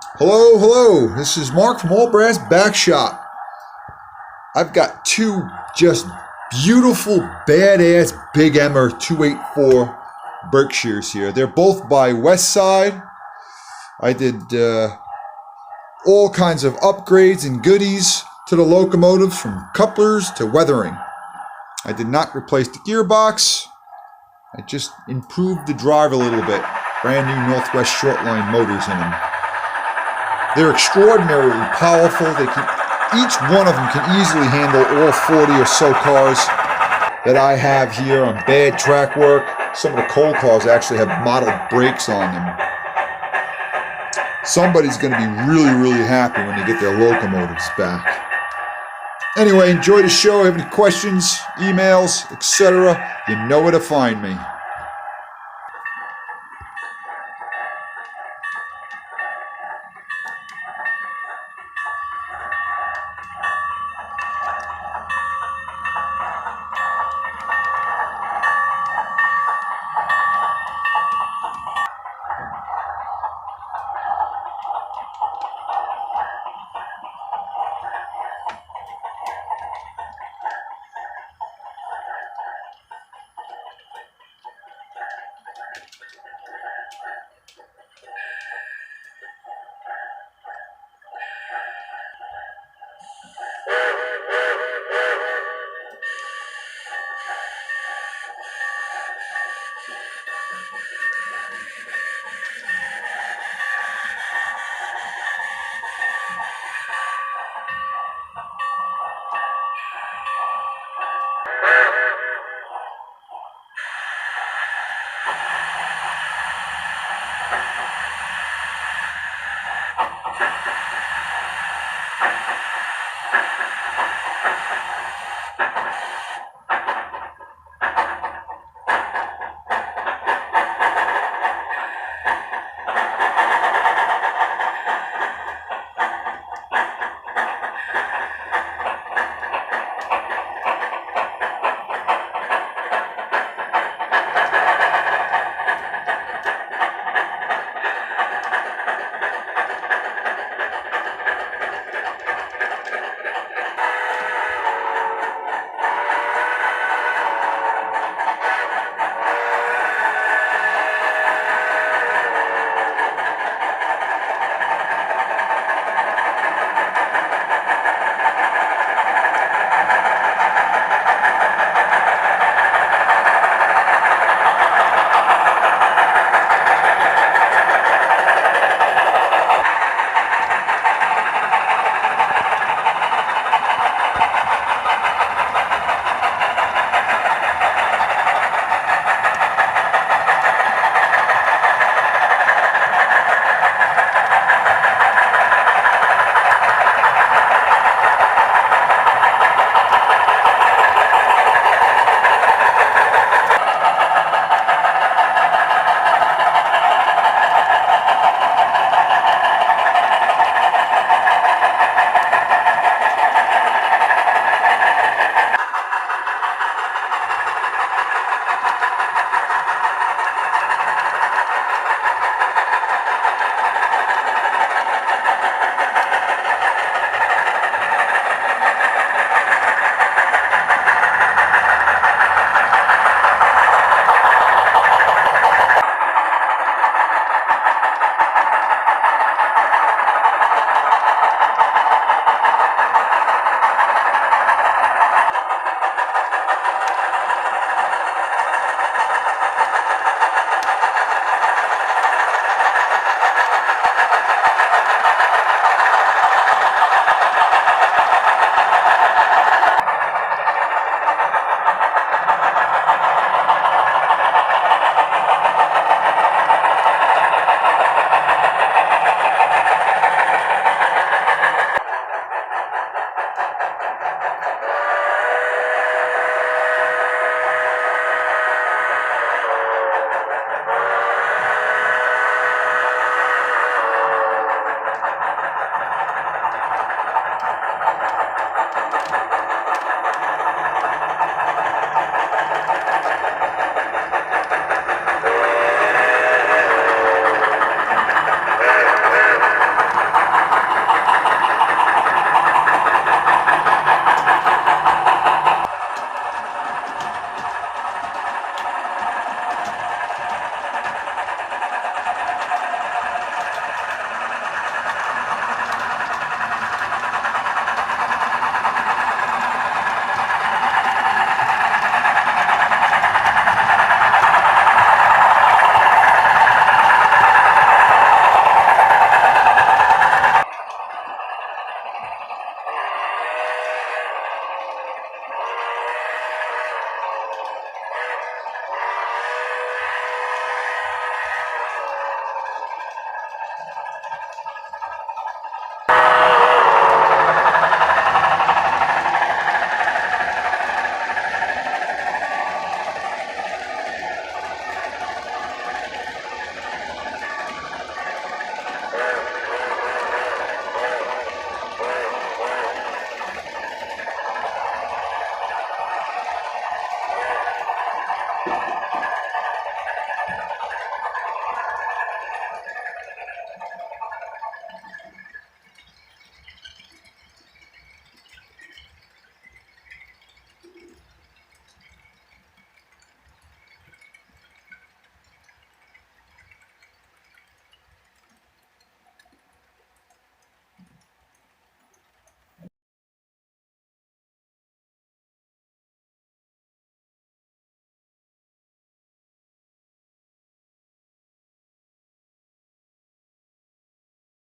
Hello, hello. This is Mark from ALLBRASS Back Shop. I've got two just beautiful, badass Big Emmer 284 Berkshires here. They're both by Westside. I did all kinds of upgrades and goodies to the locomotives, from couplers to weathering. I did not replace the gearbox. I just improved the drive a little bit. Brand new Northwest Shortline motors in them. They're extraordinarily powerful. Each one of them can easily handle all 40 or so cars that I have here on bad track work. Some of the coal cars actually have modeled brakes on them. Somebody's going to be really, really happy when they get their locomotives back. Anyway, enjoy the show. Have any questions, emails, etc., you know where to find me.